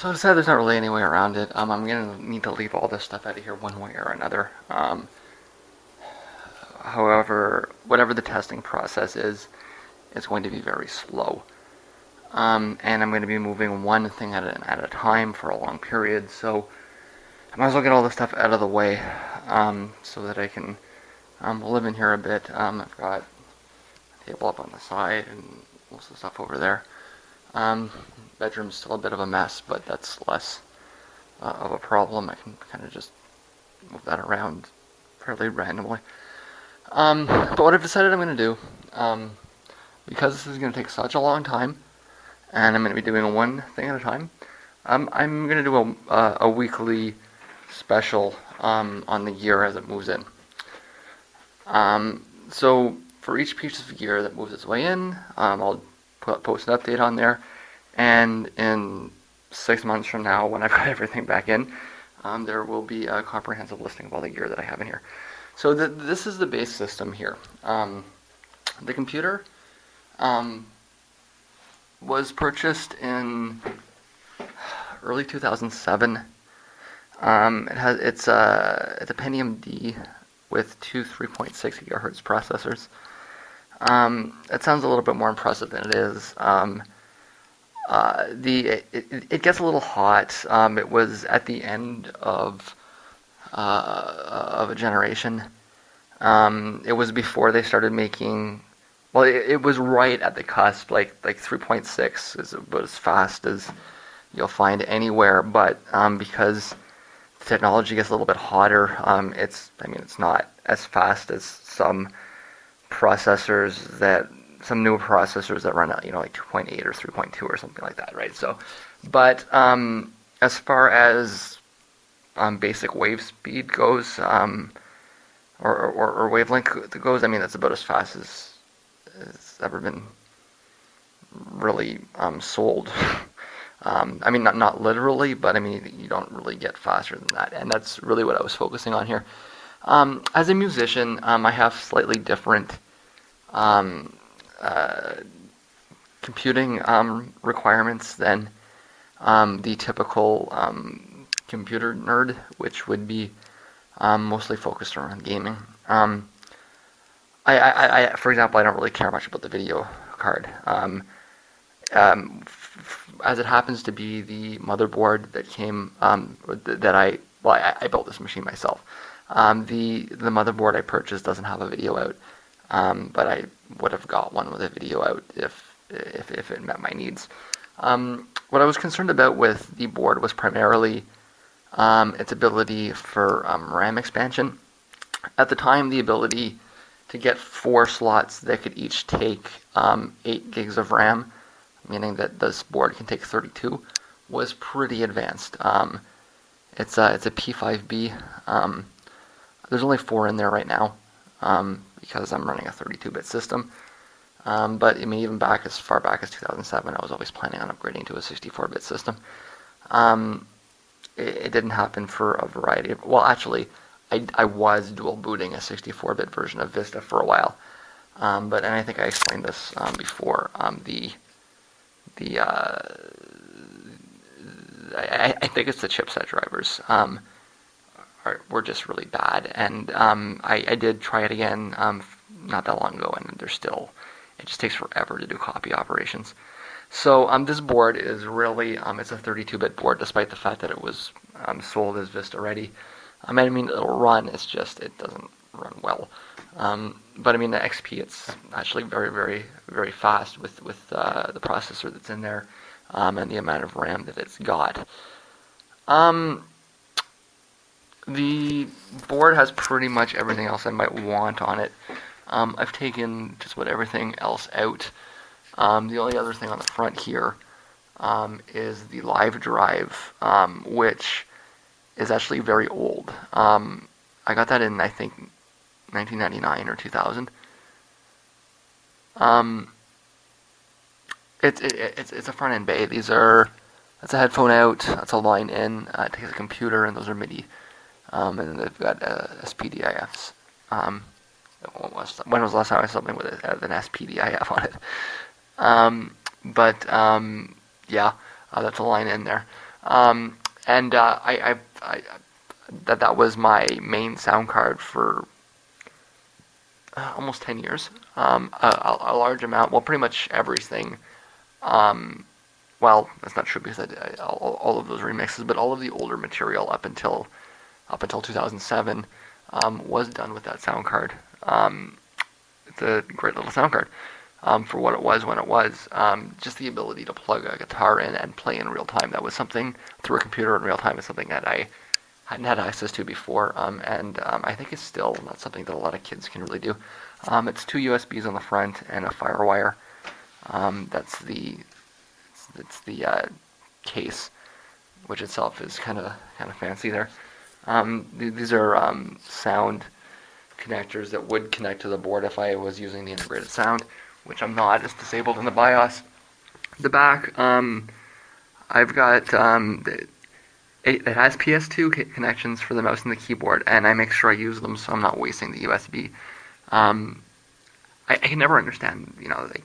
So I decided there's not really any way around it. I'm gonna need to leave all this stuff out of here one way or another. However, whatever the testing process is, it's going to be very slow. And I'm going to be moving one thing at a time for a long period. So I might as well get all this stuff out of the way, so that I can live in here a bit. I've got a table up on the side and most of the stuff over there. Um, Bedroom's still a bit of a mess, but that's less of a problem. I can kind of just move that around fairly randomly. But what I've decided I'm going to do, because this is going to take such a long time, and I'm going to be doing one thing at a time, I'm going to do a weekly special on the gear as it moves in. So for each piece of gear that moves its way in, I'll post an update on there, and in 6 months from now, when I've got everything back in, there will be a comprehensive listing of all the gear that I have in here. So this is the base system here. The computer was purchased in early 2007. It's a Pentium D with two 3.6 gigahertz processors. It sounds a little bit more impressive than it is. It gets a little hot. It was at the end of a generation. It was before they started making. Well, it was right at the cusp. Like 3.6 is about as fast as you'll find anywhere. But because the technology gets a little bit hotter, it's not as fast as some new processors that run at like 2.8 or 3.2 or something like that, right? So, but as far as basic wave speed goes, or wavelength goes, that's about as fast as it's ever been really sold. Not literally, but you don't really get faster than that, and that's really what I was focusing on here. As a musician, I have slightly different computing requirements than the typical computer nerd, which would be mostly focused around gaming. For example, I don't really care much about the video card. As it happens to be the motherboard that came, I built this machine myself. The motherboard I purchased doesn't have a video out, but I would have got one with a video out if it met my needs. What I was concerned about with the board was primarily its ability for RAM expansion. At the time, the ability to get 4 slots that could each take 8 gigs of RAM, meaning that this board can take 32, was pretty advanced. It's a P5B. There's only 4 in there right now because I'm running a 32-bit system. But even as far back as 2007, I was always planning on upgrading to a 64-bit system. It didn't happen for a variety of... Well, actually, I was dual booting a 64-bit version of Vista for a while. And I think I explained this before. I think it's the chipset drivers were just really bad. And I did try it again not that long ago, and it just takes forever to do copy operations. So this board is really, it's a 32-bit board, despite the fact that it was sold as Vista ready. It'll run, it doesn't run well. But the XP, it's actually very, very, very fast with the processor that's in there and the amount of RAM that it's got. The board has pretty much everything else I might want on it. I've taken just about everything else out. The only other thing on the front here is the live drive, which is actually very old. I got that in, I think, 1999 or 2000. It's a front end bay. That's a headphone out, that's a line in, it takes a computer, and those are MIDI. And then they've got SPDIFs. When was the last time I saw something with an SPDIF on it? Yeah, that's a line in there. And that was my main sound card for almost 10 years. A large amount, well, pretty much everything. Um, well, that's not true because all of those remixes, but all of the older material up until 2007 was done with that sound card. It's a great little sound card for what it was when it was. Just the ability to plug a guitar in and play in real time. That was something through a computer in real time is something that I hadn't had access to before, and I think it's still not something that a lot of kids can really do. It's two USBs on the front and a FireWire. That's the case, which itself is kind of fancy there. These are sound connectors that would connect to the board if I was using the integrated sound, which I'm not. It's disabled in the BIOS. The back, I've got it has PS2 connections for the mouse and the keyboard, and I make sure I use them so I'm not wasting the USB. I can never understand, like,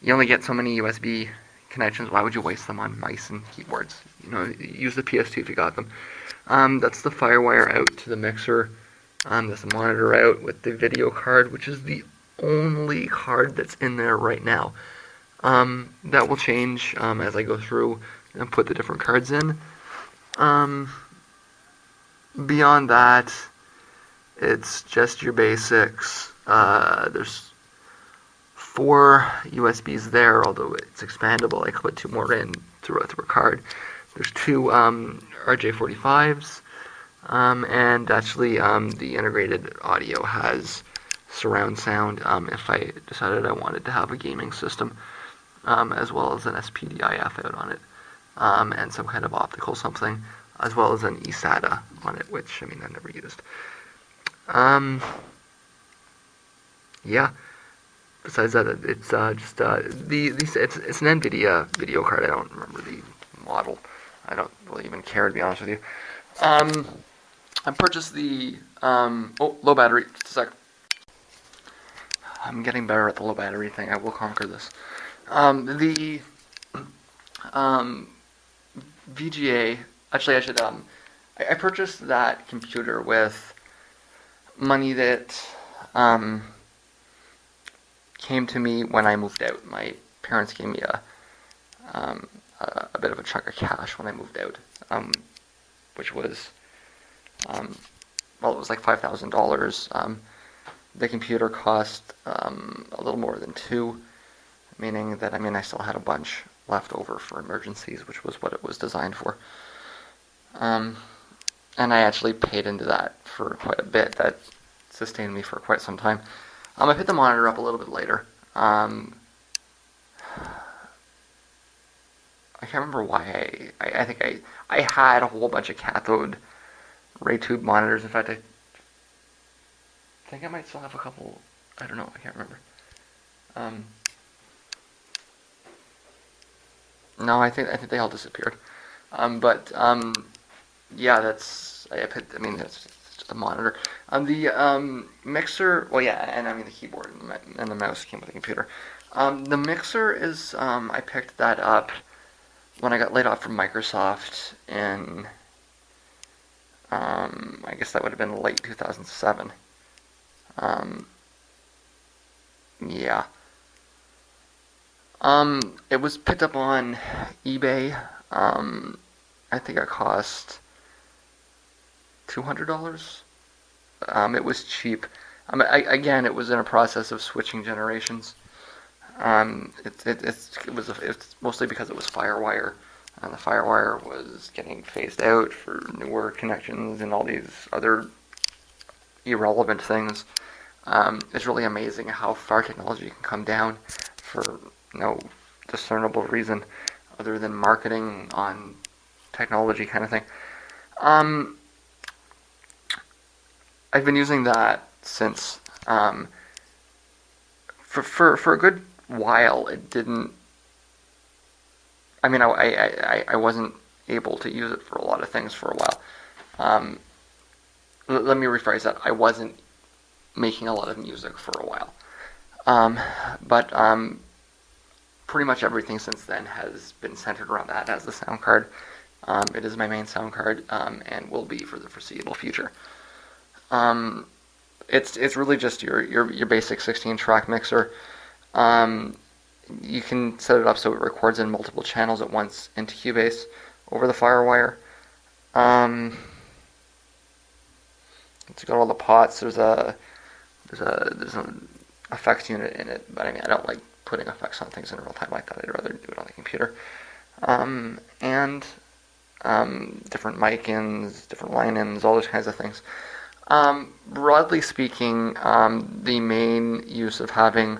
you only get so many USB connections. Why would you waste them on mice and keyboards? Use the PS2 if you got them. That's the FireWire out to the mixer. There's the monitor out with the video card, which is the only card that's in there right now. That will change as I go through and put the different cards in. Beyond that, it's just your basics. There's 4 USBs there, although it's expandable. I could put 2 more in through a card. There's 2 RJ45s, and actually the integrated audio has surround sound if I decided I wanted to have a gaming system, as well as an SPDIF out on it, and some kind of optical something, as well as an eSATA on it, which, I never used. Yeah. Besides that, it's just it's an NVIDIA video card. I don't remember the model. I don't really even care, to be honest with you. I purchased the low battery. Just a sec. I'm getting better at the low battery thing. I will conquer this. The VGA. Actually, I should. I purchased that computer with money that came to me when I moved out. My parents gave me a bit of a chunk of cash when I moved out, which was, it was like $5,000. The computer cost a little more than $2,000, meaning that, I still had a bunch left over for emergencies, which was what it was designed for. And I actually paid into that for quite a bit. That sustained me for quite some time. I put the monitor up a little bit later. I can't remember why I think I had a whole bunch of cathode ray tube monitors. In fact, I think I might still have a couple. I don't know. I can't remember. No, I think they all disappeared. Yeah, that's that's just a monitor. The mixer, well, yeah, and the keyboard and the mouse came with the computer. The mixer is, I picked that up when I got laid off from Microsoft in, I guess that would have been late 2007. Yeah. It was picked up on eBay. I think it cost $200. It was cheap. Again, it was in a process of switching generations. It's mostly because it was FireWire, and the FireWire was getting phased out for newer connections and all these other irrelevant things. It's really amazing how far technology can come down for no discernible reason other than marketing on technology kind of thing. I've been using that since for a good while. It didn't. I wasn't able to use it for a lot of things for a while. Let me rephrase that. I wasn't making a lot of music for a while. But pretty much everything since then has been centered around that as the sound card. It is my main sound card, and will be for the foreseeable future. Um, it's really just your basic 16 track mixer. Um, you can set it up so it records in multiple channels at once into Cubase over the FireWire. Um, it's got all the pots. There's an effects unit in it, but I mean I don't like putting effects on things in real time like that. I'd rather do it on the computer. And different mic ins, different line ins, all those kinds of things. Broadly speaking, the main use of having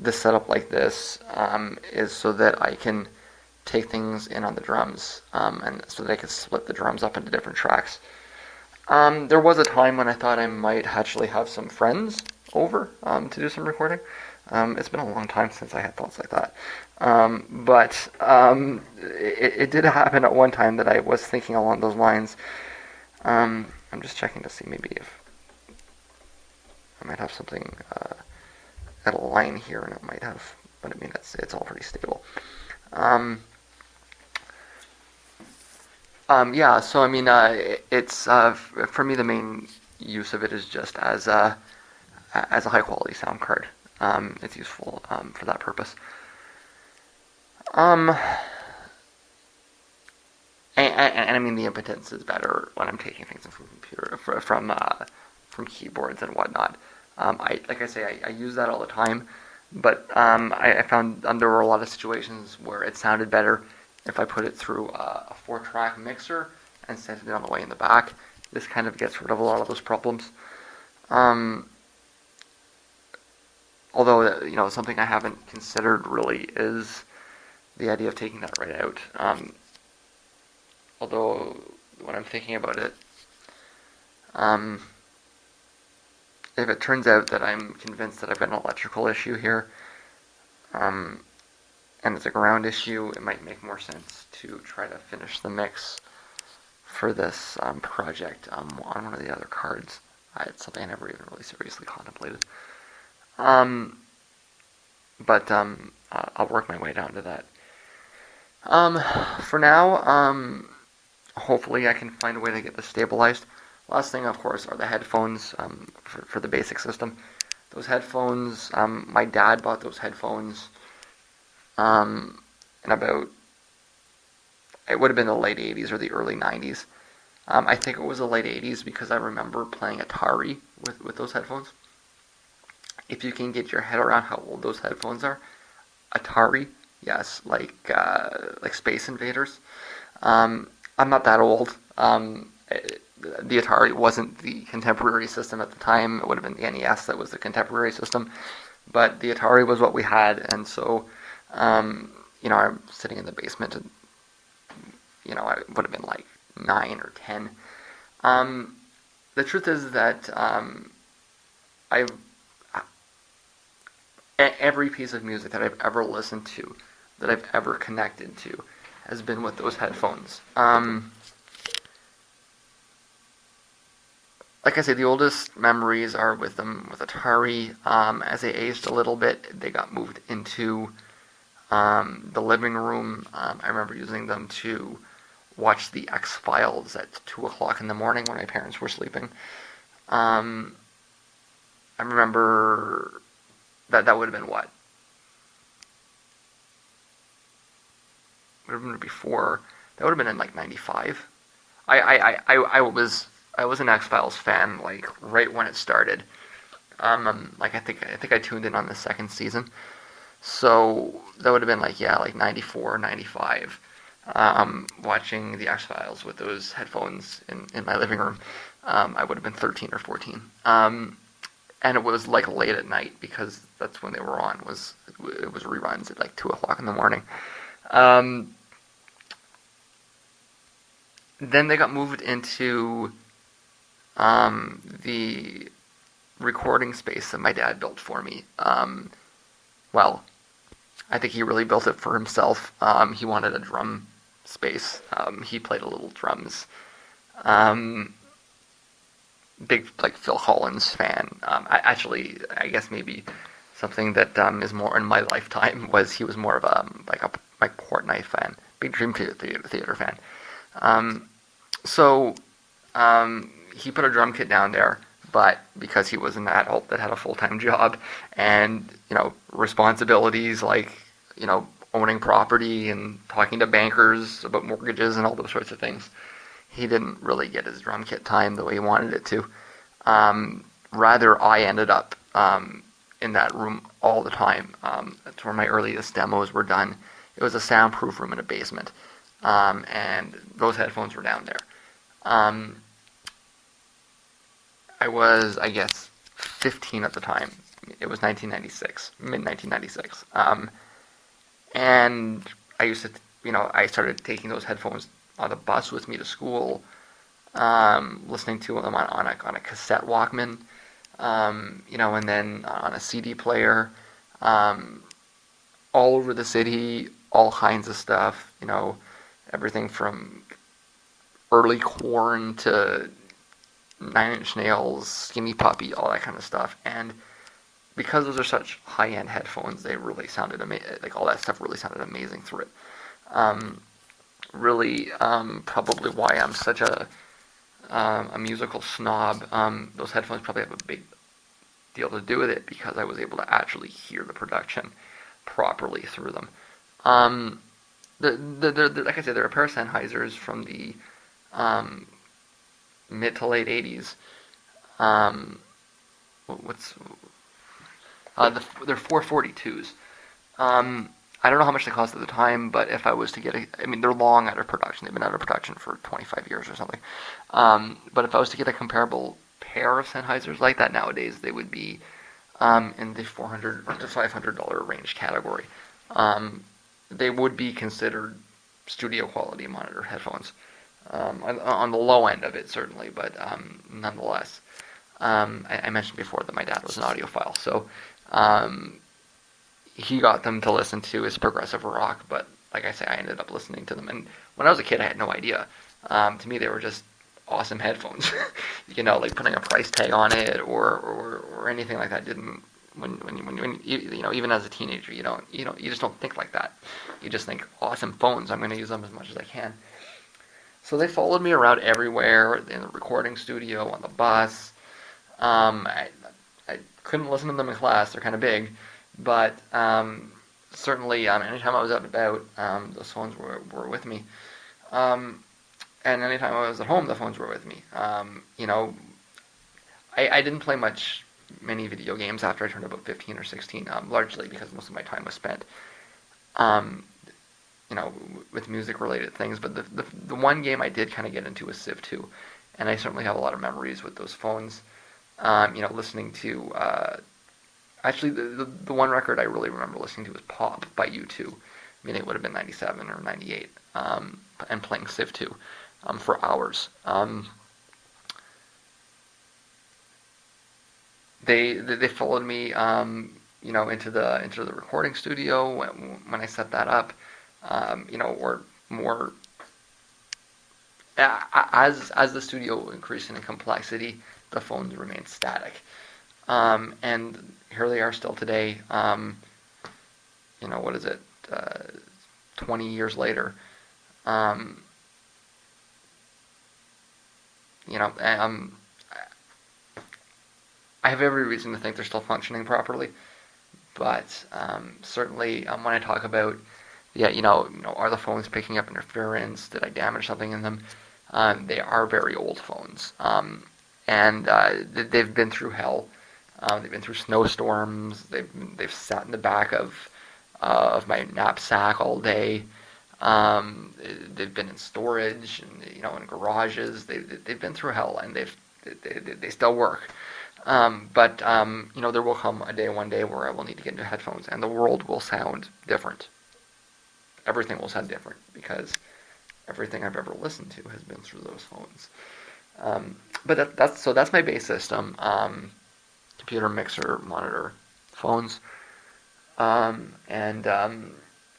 this setup like this is so that I can take things in on the drums, and so that I can split the drums up into different tracks. There was a time when I thought I might actually have some friends over to do some recording. It's been a long time since I had thoughts like that. But it did happen at one time that I was thinking along those lines. I'm just checking to see maybe if I might have something at a line here, and it might have, but I mean it's all pretty stable. Yeah, so I mean, it's for me the main use of it is just as a high quality sound card. It's useful for that purpose. Um, and I mean the impotence is better when I'm taking things from computer from keyboards and whatnot. Like I say, I use that all the time, but I found there were a lot of situations where it sounded better if I put it through a 4-track mixer and sent it on the way in the back. This kind of gets rid of a lot of those problems. Um, Although something I haven't considered really is the idea of taking that right out. Although when I'm thinking about it, um, if it turns out that I'm convinced that I've got an electrical issue here, um, and it's a ground issue, it might make more sense to try to finish the mix for this project on one of the other cards. It's something I never even really seriously contemplated. Um, but I'll work my way down to that. For now, hopefully I can find a way to get this stabilized. Last thing, of course, are the headphones for the basic system. Those headphones, my dad bought those headphones in about, it would have been the late 80s or the early 90s. I think it was the late 80s because I remember playing Atari with those headphones. If you can get your head around how old those headphones are, Atari, yes, like Space Invaders. I'm not that old. The Atari wasn't the contemporary system at the time. It would have been the NES that was the contemporary system, but the Atari was what we had, and so I'm sitting in the basement, and I would have been like 9 or 10. The truth is that I've every piece of music that I've ever listened to, that I've ever connected to, has been with those headphones. Like I say, the oldest memories are with them with Atari. As they aged a little bit, they got moved into the living room. I remember using them to watch the X-Files at 2 o'clock in the morning when my parents were sleeping. I remember that would have been what? Would have been before. That would have been in like '95. I was an X-Files fan like right when it started. Like I think I tuned in on the second season. So that would have been like 94, 95. Watching the X-Files with those headphones in my living room. I would have been 13 or 14. And it was like late at night because that's when they were on. It was reruns at like 2 o'clock in the morning. Then they got moved into the recording space that my dad built for me. Well, I think he really built it for himself. He wanted a drum space. He played a little drums. Big like Phil Collins fan. I guess maybe something that is more in my lifetime was he was more of a Mike Portnoy fan, big Dream Theater fan. Um, so he put a drum kit down there, but because he was an adult that had a full-time job and responsibilities like owning property and talking to bankers about mortgages and all those sorts of things, he didn't really get his drum kit time the way he wanted it to. Rather, I ended up in that room all the time. That's where my earliest demos were done. It was a soundproof room in a basement, and those headphones were down there. I was, I guess, 15 at the time. It was 1996, mid 1996, and I used to, I started taking those headphones on the bus with me to school, listening to them on a cassette Walkman, and then on a CD player, all over the city, all kinds of stuff, everything from early Korn to Nine Inch Nails, Skinny Puppy, all that kind of stuff. And because those are such high-end headphones, they really sounded amazing. Like all that stuff really sounded amazing through it. Really, probably why I'm such a musical snob. Those headphones probably have a big deal to do with it because I was able to actually hear the production properly through them. Like I said, they're a pair of Sennheisers from the mid to late 80s. They're 442s. I don't know how much they cost at the time, but if I was to get they're long out of production. They've been out of production for 25 years or something. But if I was to get a comparable pair of Sennheisers like that nowadays, they would be in the $400 or to $500 range category. They would be considered studio quality monitor headphones. On the low end of it, certainly, but nonetheless. I mentioned before that my dad was an audiophile, so he got them to listen to his progressive rock, but like I say, I ended up listening to them. And when I was a kid, I had no idea. To me, they were just awesome headphones. Like putting a price tag on it or anything like that didn't. When even as a teenager, you just don't think like that. You just think awesome phones. I'm going to use them as much as I can. So they followed me around everywhere, in the recording studio, on the bus. I couldn't listen to them in class. They're kind of big. But certainly, anytime I was out and about, those phones were with me. And anytime I was at home, the phones were with me. I didn't play many video games after I turned about 15 or 16, largely because most of my time was spent, with music-related things. But the one game I did kind of get into was Civ 2, and I certainly have a lot of memories with those phones. Listening to actually the one record I really remember listening to was Pop by U2. It would have been 97 or 98, and playing Civ 2 for hours. They followed me, into the recording studio when I set that up, or more as the studio increased in complexity, the phones remained static, and here they are still today. What is it? 20 years later. I have every reason to think they're still functioning properly, but certainly when I talk about, are the phones picking up interference? Did I damage something in them? They are very old phones, and they've been through hell. They've been through snowstorms. They've sat in the back of my knapsack all day. They've been in storage, and in garages. They've been through hell, and they still work. But there will come one day where I will need to get new headphones, and the world will sound different. Everything will sound different because everything I've ever listened to has been through those phones. But that's my base system: computer, mixer, monitor, phones, and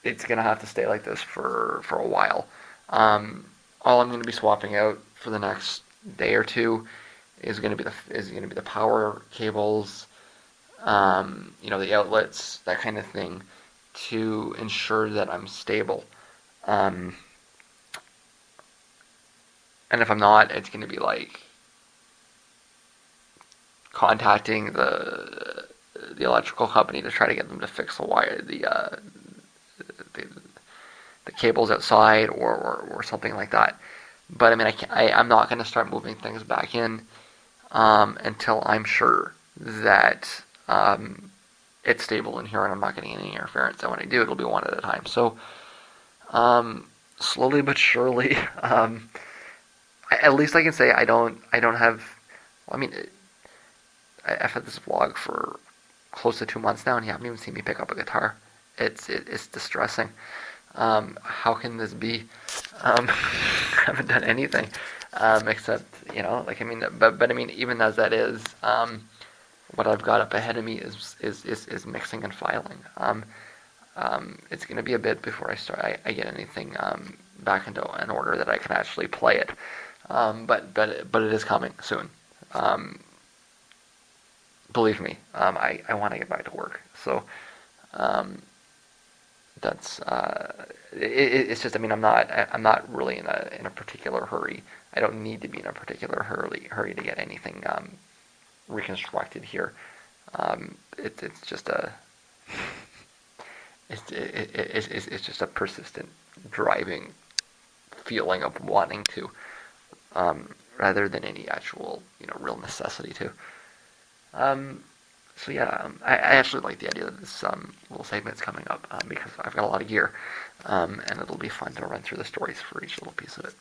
it's gonna have to stay like this for a while. All I'm going to be swapping out for the next day or two is going to be the power cables, the outlets, that kind of thing, to ensure that I'm stable. Um, and if I'm not, it's going to be like contacting the electrical company to try to get them to fix the, the cables outside, or something like that. But I mean, I'm not going to start moving things back in until I'm sure that it's stable in here and I'm not getting any interference. And when I do, it'll be one at a time. So um, slowly but surely, at least I can say I don't have. Well, I mean, I've had this vlog for close to 2 months now, and you haven't even seen me pick up a guitar. It's distressing. How can this be? I haven't done anything except like I mean, but I mean, even as that is, what I've got up ahead of me is mixing and filing. It's going to be a bit before I get anything back into an order that I can actually play it. But it is coming soon. Believe me, I want to get back to work. So um, that's it's just, I mean, I'm not really in a particular hurry. I don't need to be in a particular hurry to get anything reconstructed here. It's just a it's just a persistent driving feeling of wanting to, rather than any actual real necessity to. Um, so yeah, I actually like the idea that this little segment's coming up, because I've got a lot of gear, and it'll be fun to run through the stories for each little piece of it.